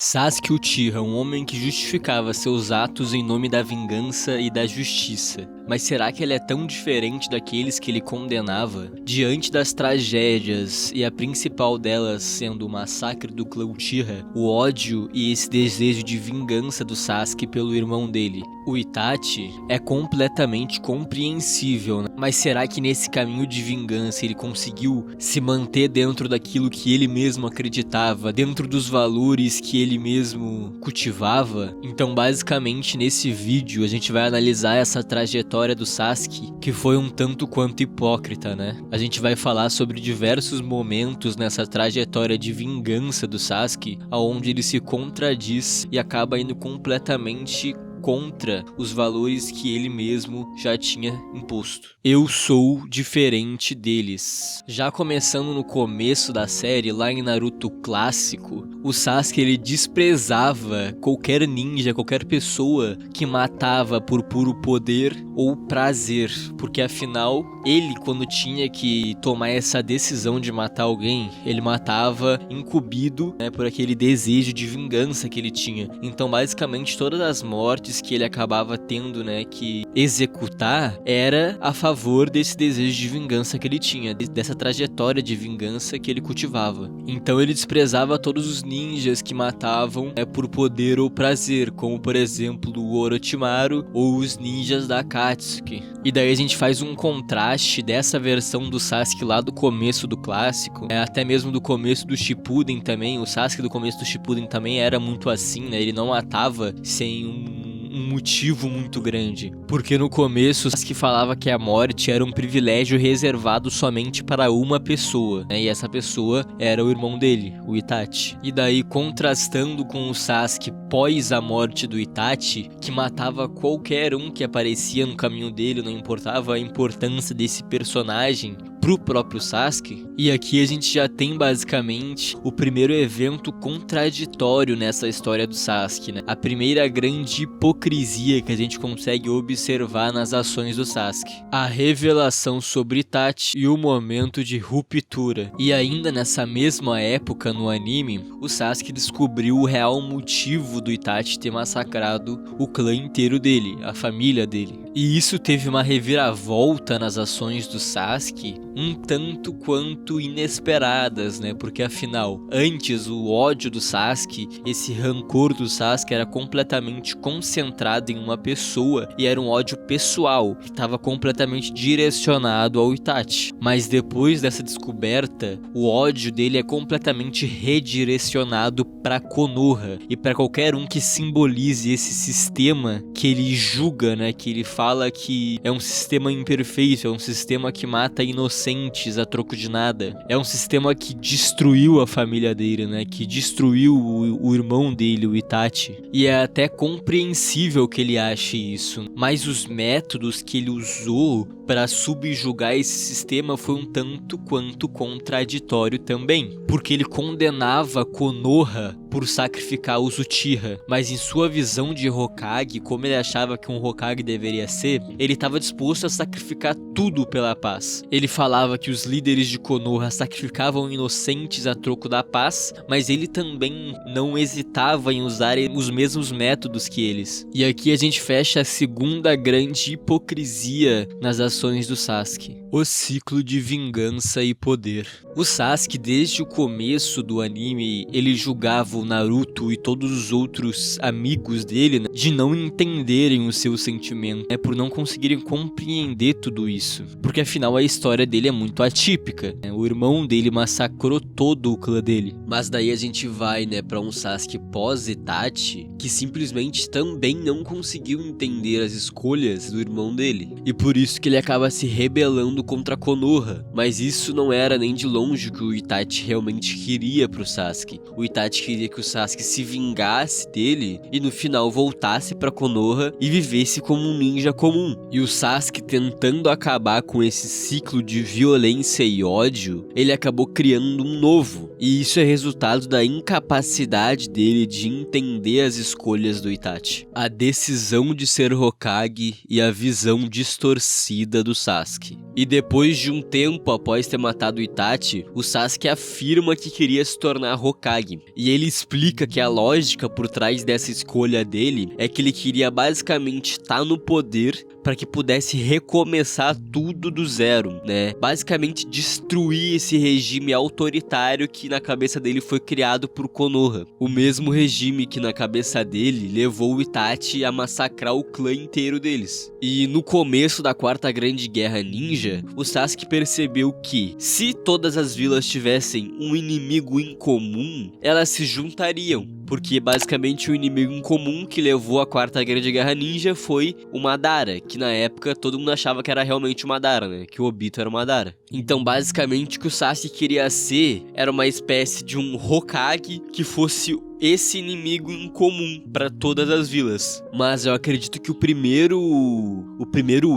Sasuke Uchiha, um homem que justificava seus atos em nome da vingança e da justiça. Mas será que ele é tão diferente daqueles que ele condenava? Diante das tragédias, e a principal delas sendo o massacre do clã Uchiha, o ódio e esse desejo de vingança do Sasuke pelo irmão dele, o Itachi, é completamente compreensível, né? Mas será que nesse caminho de vingança ele conseguiu se manter dentro daquilo que ele mesmo acreditava, dentro dos valores que ele mesmo cultivava? Então, basicamente, nesse vídeo a gente vai analisar essa trajetória do Sasuke, que foi um tanto quanto hipócrita, né? A gente vai falar sobre diversos momentos nessa trajetória de vingança do Sasuke, aonde ele se contradiz e acaba indo completamente contra os valores que ele mesmo já tinha imposto. Eu sou diferente deles. Já começando no começo da série, lá em Naruto clássico, o Sasuke ele desprezava qualquer ninja, qualquer pessoa que matava por puro poder ou prazer, porque afinal, ele quando tinha que tomar essa decisão de matar alguém, ele matava incumbido, né, por aquele desejo de vingança que ele tinha. Então, basicamente, todas as mortes que ele acabava tendo, né, que executar era a favor desse desejo de vingança que ele tinha, dessa trajetória de vingança que ele cultivava. Então ele desprezava todos os ninjas que matavam, né, por poder ou prazer, como por exemplo o Orochimaru ou os ninjas da Akatsuki. E daí a gente faz um contraste dessa versão do Sasuke lá do começo do clássico, até mesmo do começo do Shippuden também. O Sasuke do começo do Shippuden também era muito assim, né? Ele não matava sem um motivo muito grande, porque no começo o Sasuke falava que a morte era um privilégio reservado somente para uma pessoa, né? E essa pessoa era o irmão dele, o Itachi. E daí, contrastando com o Sasuke pós a morte do Itachi, que matava qualquer um que aparecia no caminho dele, não importava a importância desse personagem pro próprio Sasuke. E aqui a gente já tem basicamente o primeiro evento contraditório nessa história do Sasuke, né? A primeira grande hipocrisia que a gente consegue observar nas ações do Sasuke. A revelação sobre Itachi e o momento de ruptura. E ainda nessa mesma época no anime, o Sasuke descobriu o real motivo do Itachi ter massacrado o clã inteiro dele, a família dele. E isso teve uma reviravolta nas ações do Sasuke um tanto quanto inesperadas, né? Porque afinal, antes o ódio do Sasuke, esse rancor do Sasuke era completamente concentrado em uma pessoa e era um ódio pessoal, que estava completamente direcionado ao Itachi. Mas depois dessa descoberta, o ódio dele é completamente redirecionado para Konoha e para qualquer um que simbolize esse sistema que ele julga, né? Que ele fala que é um sistema imperfeito, é um sistema que mata inocentes a troco de nada. É um sistema que destruiu a família dele, né? Que destruiu o irmão dele, o Itachi. E é até compreensível que ele ache isso. Mas os métodos que ele usou para subjugar esse sistema foi um tanto quanto contraditório também. Porque ele condenava Konoha por sacrificar os Uchiha, mas em sua visão de Hokage, como ele achava que um Hokage deveria ser, ele estava disposto a sacrificar tudo pela paz. Ele falava que os líderes de Konoha sacrificavam inocentes a troco da paz, mas ele também não hesitava em usar os mesmos métodos que eles. E aqui a gente fecha a segunda grande hipocrisia nas ações do Sasuke: o ciclo de vingança e poder. O Sasuke, desde o começo do anime, ele julgava o Naruto e todos os outros amigos dele, né, de não entenderem o seu sentimento, né, por não conseguirem compreender tudo isso. Porque afinal a história dele é muito atípica, né? O irmão dele massacrou todo o clã dele. Mas daí a gente vai, né, pra um Sasuke pós-Itachi, que simplesmente também não conseguiu entender as escolhas do irmão dele. E por isso que ele acaba se rebelando contra Konoha. Mas isso não era nem de longe o que o Itachi realmente queria pro Sasuke. O Itachi queria que o Sasuke se vingasse dele e no final voltasse pra Konoha e vivesse como um ninja comum. E o Sasuke, tentando acabar com esse ciclo de violência e ódio, ele acabou criando um novo. E isso é resultado da incapacidade dele de entender as escolhas do Itachi. A decisão de ser Hokage e a visão distorcida do Sasuke. E depois de um tempo após ter matado Itachi, o Sasuke afirma que queria se tornar Hokage. E ele explica que a lógica por trás dessa escolha dele é que ele queria basicamente estar no poder para que pudesse recomeçar tudo do zero, né? Basicamente destruir esse regime autoritário que na cabeça dele foi criado por Konoha. O mesmo regime que na cabeça dele levou o Itachi a massacrar o clã inteiro deles. E no começo da Quarta Grande Guerra Ninja, o Sasuke percebeu que, se todas as vilas tivessem um inimigo em comum, elas se juntariam. Porque basicamente o inimigo em comum que levou a Quarta Grande Guerra Ninja foi o Madara, que na época todo mundo achava que era realmente o Madara, né? Que o Obito era o Madara. Então basicamente o que o Sasuke queria ser era uma espécie de um Hokage que fosse esse inimigo em comum para todas as vilas. Mas eu acredito que o primeiro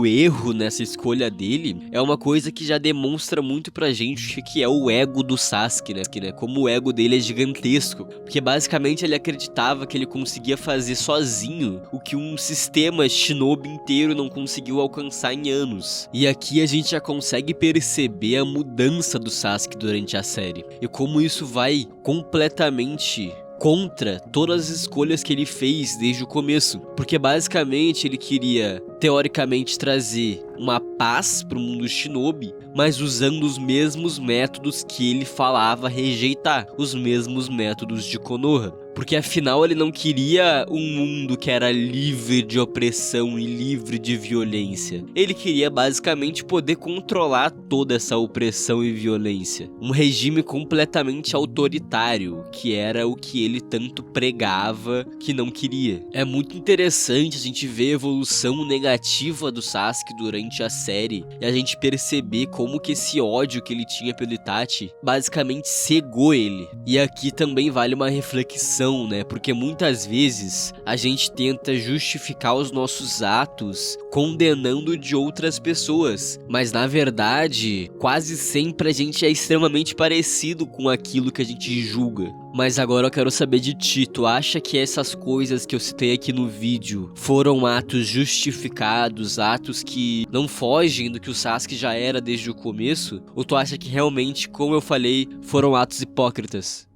erro nessa escolha dele é uma coisa que já demonstra muito pra gente que é o ego do Sasuke, né? Como o ego dele é gigantesco. Porque basicamente ele acreditava que ele conseguia fazer sozinho o que um sistema shinobi inteiro não conseguiu alcançar em anos. E aqui a gente já consegue perceber a mudança do Sasuke durante a série. E como isso vai completamente contra todas as escolhas que ele fez desde o começo. Porque basicamente ele queria, teoricamente, trazer uma paz pro mundo shinobi, mas usando os mesmos métodos que ele falava rejeitar, os mesmos métodos de Konoha. Porque afinal ele não queria um mundo que era livre de opressão e livre de violência. Ele queria basicamente poder controlar toda essa opressão e violência. Um regime completamente autoritário, que era o que ele tanto pregava que não queria. É muito interessante a gente ver a evolução negativa do Sasuke durante a série e a gente perceber como que esse ódio que ele tinha pelo Itachi basicamente cegou ele. E aqui também vale uma reflexão, né? Porque muitas vezes a gente tenta justificar os nossos atos condenando de outras pessoas, mas na verdade quase sempre a gente é extremamente parecido com aquilo que a gente julga. Mas agora eu quero saber de ti, tu acha que essas coisas que eu citei aqui no vídeo foram atos justificados, atos que não fogem do que o Sasuke já era desde o começo? Ou tu acha que realmente, como eu falei, foram atos hipócritas?